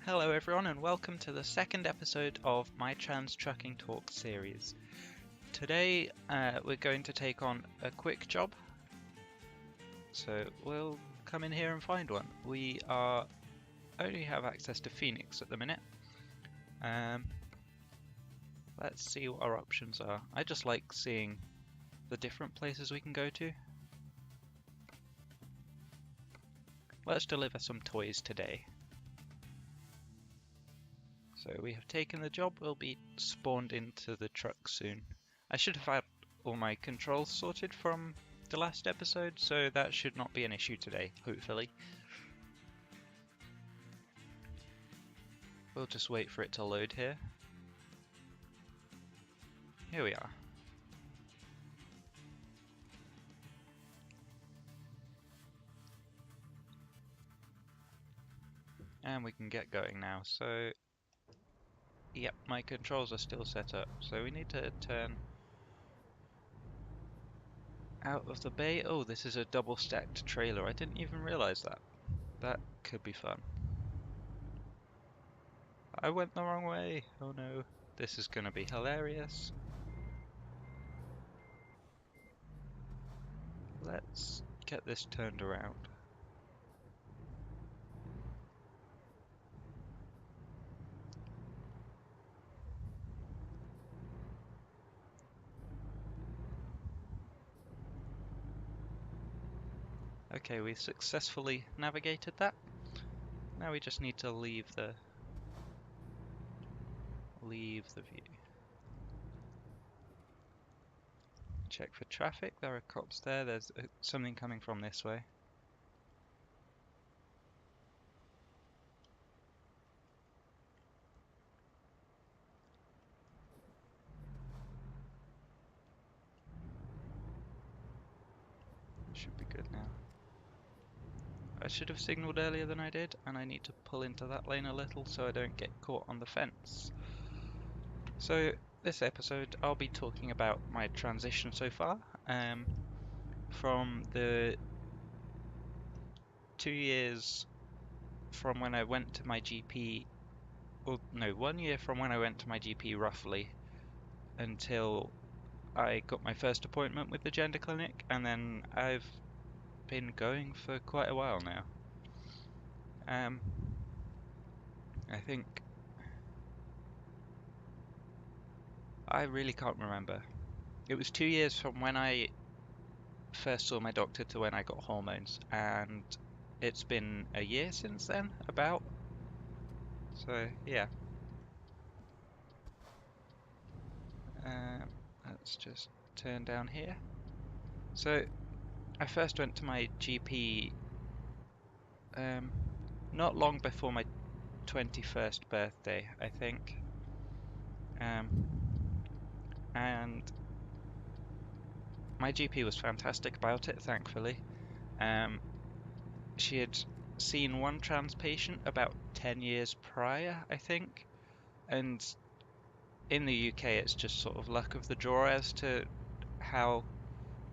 Hello everyone and welcome to the second episode of my Trans Trucking Talk series. Today we're going to take on a quick job, so we'll come in here and find one. We only have access to Phoenix at the minute. Let's see what our options are. I just like seeing the different places we can go to. Let's deliver some toys today. So we have taken the job, we'll be spawned into the truck soon. I should have had all my controls sorted from the last episode, so that should not be an issue today, hopefully. We'll just wait for it to load here. Here we are. And we can get going now, so yep, my controls are still set up, so we need to turn out of the bay. Oh, this is a double stacked trailer. I didn't even realize that. That could be fun. I went the wrong way. Oh no. This is gonna be hilarious. Let's get this turned around. Okay, we successfully navigated that. Now we just need to leave the view. Check for traffic. There are cops there. There's something coming from this way. Should be good now. I should have signaled earlier than I did, and I need to pull into that lane a little so I don't get caught on the fence. So this episode I'll be talking about my transition so far, from the 2 years from when I went to my GP, or no, 1 year from when I went to my GP roughly, until I got my first appointment with the gender clinic, and then I've been going for quite a while now. I think I really can't remember. It was 2 years from when I first saw my doctor to when I got hormones, and it's been a year since then, about. So yeah. Let's just turn down here. So I first went to my GP not long before my 21st birthday, I think. And my GP was fantastic about it, thankfully. She had seen one trans patient about 10 years prior, I think, and in the UK it's just sort of luck of the draw as to how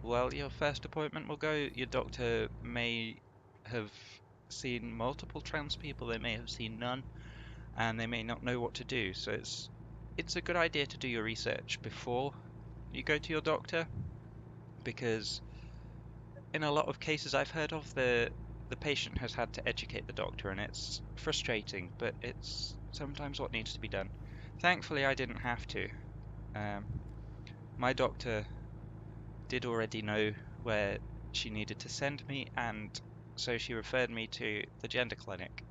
well your first appointment will go. Your doctor may have seen multiple trans people, they may have seen none, and they may not know what to do, so it's a good idea to do your research before you go to your doctor, because in a lot of cases I've heard of, the patient has had to educate the doctor, and it's frustrating, but it's sometimes what needs to be done. Thankfully I didn't have to. My doctor did already know where she needed to send me, and so she referred me to the gender clinic.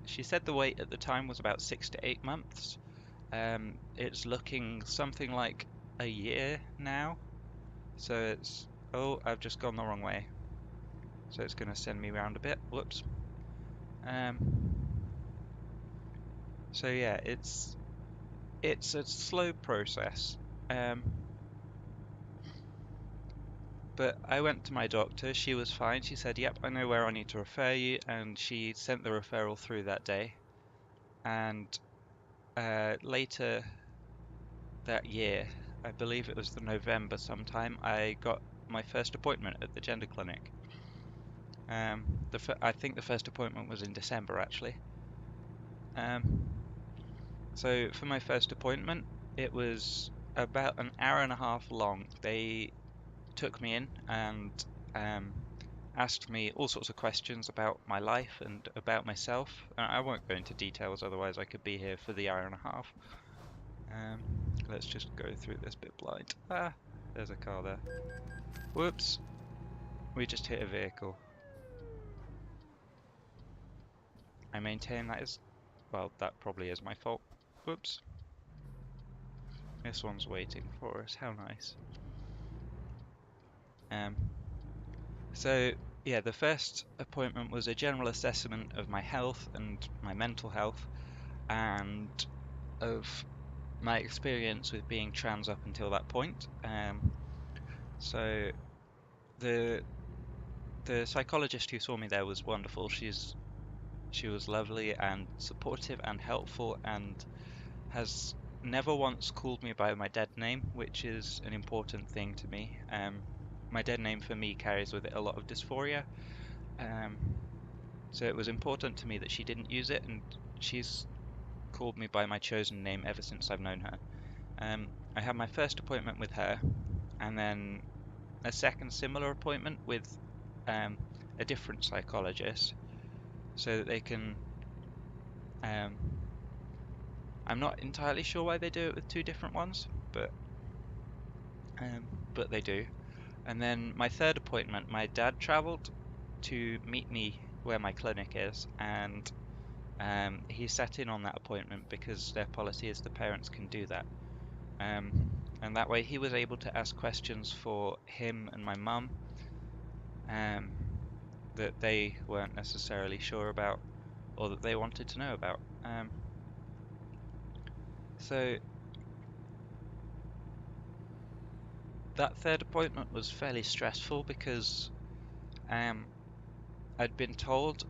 She said the wait at the time was about 6 to 8 months. It's looking something like a year now, so it's... Oh, I've just gone the wrong way. So it's going to send me around a bit. Whoops. So yeah, it's a slow process. But I went to my doctor. She was fine. She said, "Yep, I know where I need to refer you," and she sent the referral through that day. And later that year, I believe it was the November sometime, I got my first appointment at the gender clinic. I think the first appointment was in December, actually. Um, so for my first appointment, it was about an hour and a half long. They took me in and um, asked me all sorts of questions about my life and about myself. I won't go into details, otherwise I could be here for the hour and a half. Um, let's just go through this bit blind. Ah, there's a car there. Whoops, we just hit a vehicle. I maintain that is, well, that probably is my fault. Whoops. This one's waiting for us, how nice. Um, so, yeah, the first appointment was a general assessment of my health and my mental health, and of my experience with being trans up until that point. So the the psychologist who saw me there was wonderful. She was lovely and supportive and helpful, and has never once called me by my dead name, which is an important thing to me. My dead name for me carries with it a lot of dysphoria, um, so it was important to me that she didn't use it, and she's called me by my chosen name ever since I've known her. I had my first appointment with her, and then a second similar appointment with um, a different psychologist, so that they can. Um, I'm not entirely sure why they do it with two different ones, um, but they do. And then my third appointment, my dad travelled to meet me where my clinic is, and he sat in on that appointment because their policy is the parents can do that. And that way he was able to ask questions for him and my mum um, that they weren't necessarily sure about or that they wanted to know about. So that third appointment was fairly stressful because um, I'd been told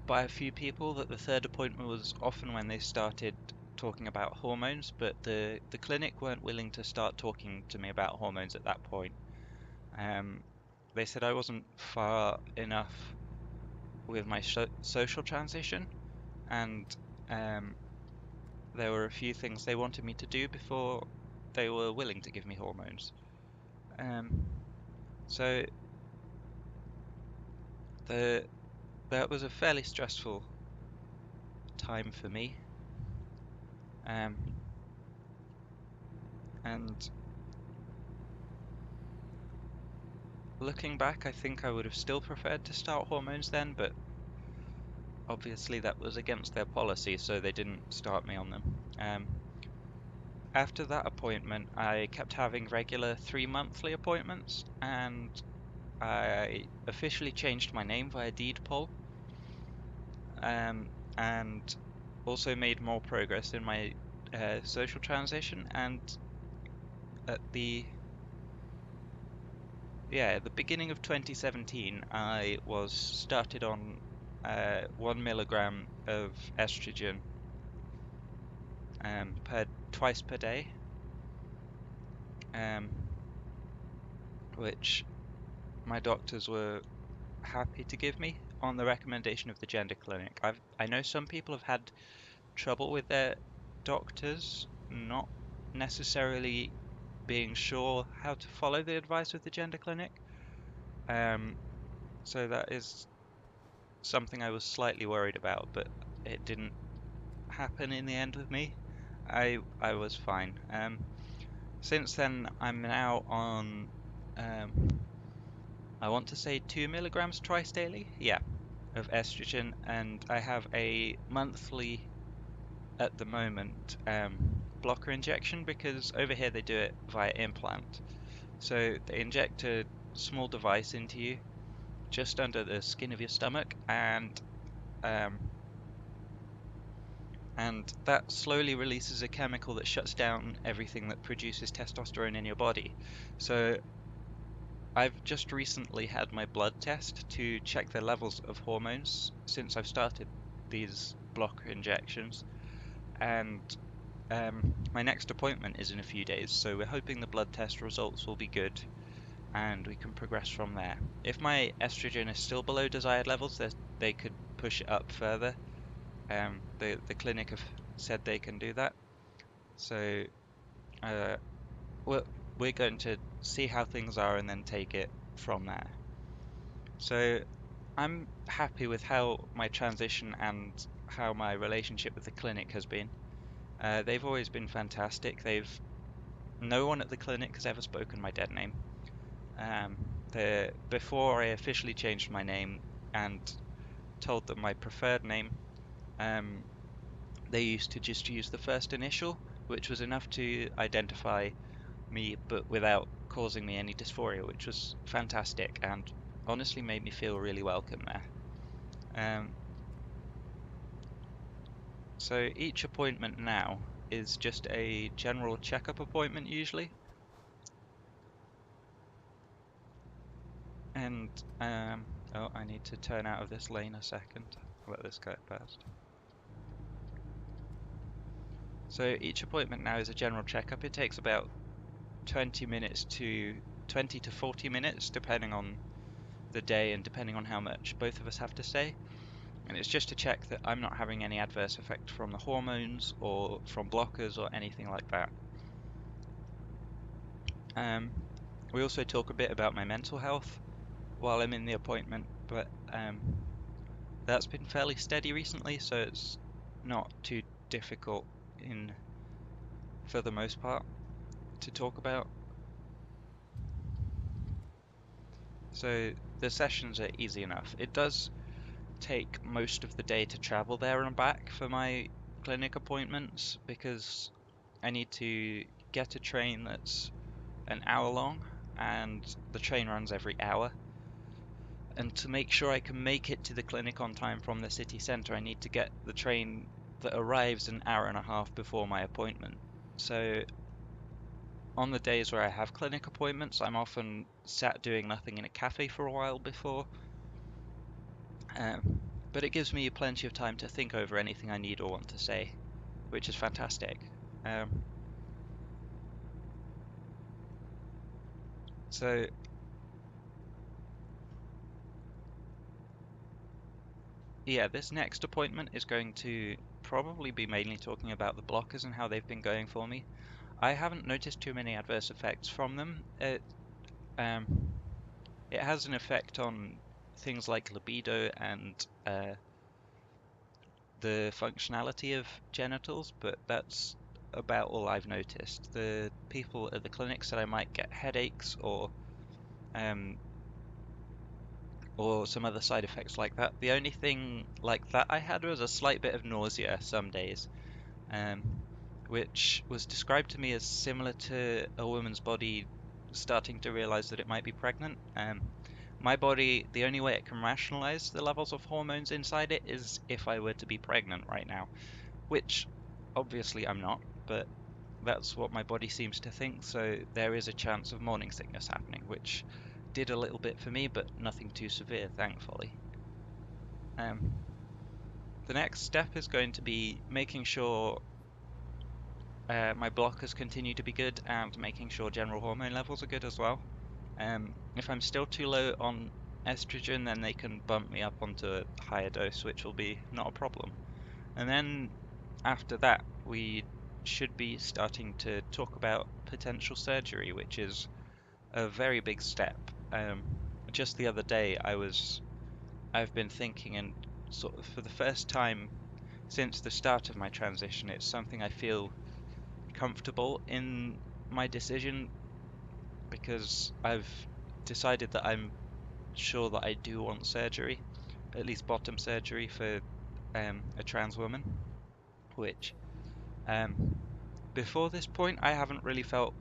by a few people that the third appointment was often when they started talking about hormones, but the clinic weren't willing to start talking to me about hormones at that point. Um, they said I wasn't far enough with my social transition, and um, there were a few things they wanted me to do before they were willing to give me hormones. Um, so the that was a fairly stressful time for me. Um, and looking back, I think I would have still preferred to start hormones then, but obviously that was against their policy, so they didn't start me on them. After that appointment, I kept having regular 3 monthly appointments, and I officially changed my name via deed poll, and also made more progress in my social transition. And at at the beginning of 2017, I was started on 1 milligram of estrogen twice per day, um, which my doctors were happy to give me on the recommendation of the gender clinic. I know some people have had trouble with their doctors not necessarily being sure how to follow the advice of the gender clinic. Um, so that is something I was slightly worried about, but it didn't happen in the end with me. I was fine. Since then, I'm now on I want to say 2 milligrams twice daily. Yeah, of estrogen, and I have a monthly at the moment blocker injection because over here they do it via implant. So they inject a small device into you just under the skin of your stomach, um, and that slowly releases a chemical that shuts down everything that produces testosterone in your body. So I've just recently had my blood test to check the levels of hormones since I've started these blocker injections, and my next appointment is in a few days, so we're hoping the blood test results will be good and we can progress from there. If my estrogen is still below desired levels, they could push it up further, The clinic have said they can do that. So uh, we're, we're going to see how things are and then take it from there. So I'm happy with how my transition and how my relationship with the clinic has been. They've always been fantastic. No one at the clinic has ever spoken my dead name. Um, Before I officially changed my name and told them my preferred name, um, they used to just use the first initial, which was enough to identify me, but without causing me any dysphoria, which was fantastic and honestly made me feel really welcome there. Um, so each appointment now is just a general checkup appointment usually, and oh, I need to turn out of this lane a second. Let this go past. So each appointment now is a general checkup. It takes about 20 to 40 minutes, depending on the day and depending on how much both of us have to stay. And it's just to check that I'm not having any adverse effect from the hormones or from blockers or anything like that. Um, we also talk a bit about my mental health while I'm in the appointment, but that's been fairly steady recently, so it's not too difficult in for the most part to talk about. So the sessions are easy enough. It does take most of the day to travel there and back for my clinic appointments because I need to get a train that's an hour long and the train runs every hour. And to make sure I can make it to the clinic on time from the city centre, I need to get the train that arrives an hour and a half before my appointment. So on the days where I have clinic appointments, I'm often sat doing nothing in a cafe for a while before. Um, but it gives me plenty of time to think over anything I need or want to say, which is fantastic. Um, so yeah, this next appointment is going to probably be mainly talking about the blockers and how they've been going for me. I haven't noticed too many adverse effects from them. Um, it has an effect on things like libido and the functionality of genitals, but that's about all I've noticed. The people at the clinic said I might get headaches um, or some other side effects like that. The only thing like that I had was a slight bit of nausea some days, um, which was described to me as similar to a woman's body starting to realize that it might be pregnant. My body, the only way it can rationalize the levels of hormones inside it is if I were to be pregnant right now, which obviously I'm not, but that's what my body seems to think, so there is a chance of morning sickness happening, which did a little bit for me, but nothing too severe, thankfully. Um, the next step is going to be making sure my blockers continue to be good and making sure general hormone levels are good as well. If I'm still too low on estrogen, then they can bump me up onto a higher dose, which will be not a problem. And then after that, we should be starting to talk about potential surgery, which is a very big step. Just the other day, I've been thinking, and sort of for the first time since the start of my transition, it's something I feel comfortable in my decision because I've decided that I'm sure that I do want surgery, at least bottom surgery for a trans woman, which um, before this point I haven't really felt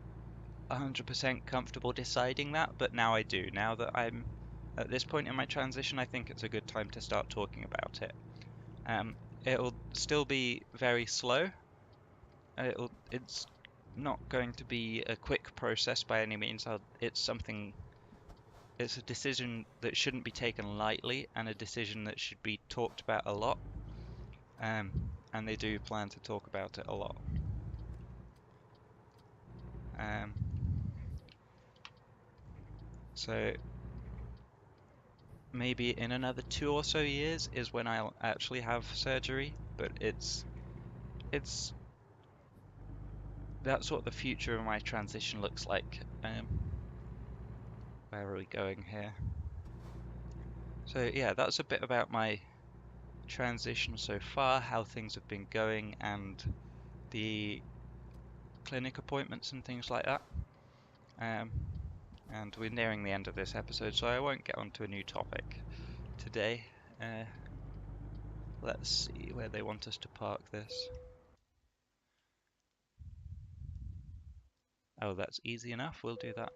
100% comfortable deciding that, but now I do. Now that I'm at this point in my transition, I think it's a good time to start talking about it. Um, it'll still be very slow. It's not going to be a quick process by any means. It's a decision that shouldn't be taken lightly and a decision that should be talked about a lot. And they do plan to talk about it a lot. Um, so maybe in another 2 or so years is when I'll actually have surgery, but it's that's what the future of my transition looks like. Where are we going here? So yeah, that's a bit about my transition so far, how things have been going, and the clinic appointments and things like that. Um, and we're nearing the end of this episode, so I won't get onto a new topic today. Let's see where they want us to park this. Oh, that's easy enough. We'll do that.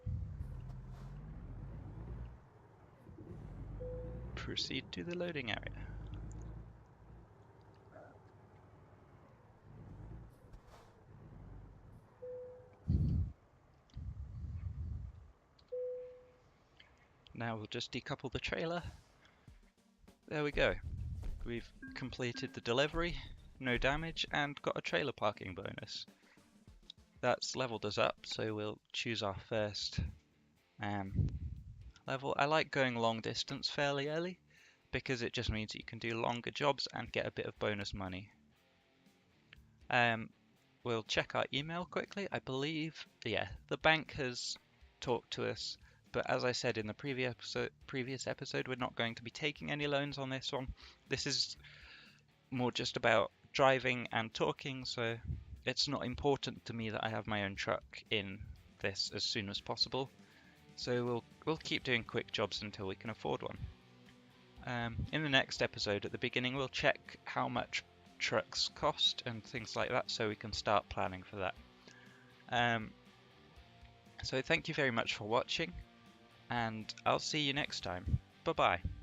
Proceed to the loading area. Now we'll just decouple the trailer. There we go. We've completed the delivery, no damage, and got a trailer parking bonus. That's leveled us up, so we'll choose our first level. I like going long distance fairly early because it just means you can do longer jobs and get a bit of bonus money. We'll check our email quickly. I believe, yeah, the bank has talked to us, but as I said in the previous episode, we're not going to be taking any loans on this one. This is more just about driving and talking, so it's not important to me that I have my own truck in this as soon as possible. So we'll keep doing quick jobs until we can afford one. In the next episode, at the beginning, we'll check how much trucks cost and things like that, so we can start planning for that. So thank you very much for watching, and I'll see you next time. Bye bye.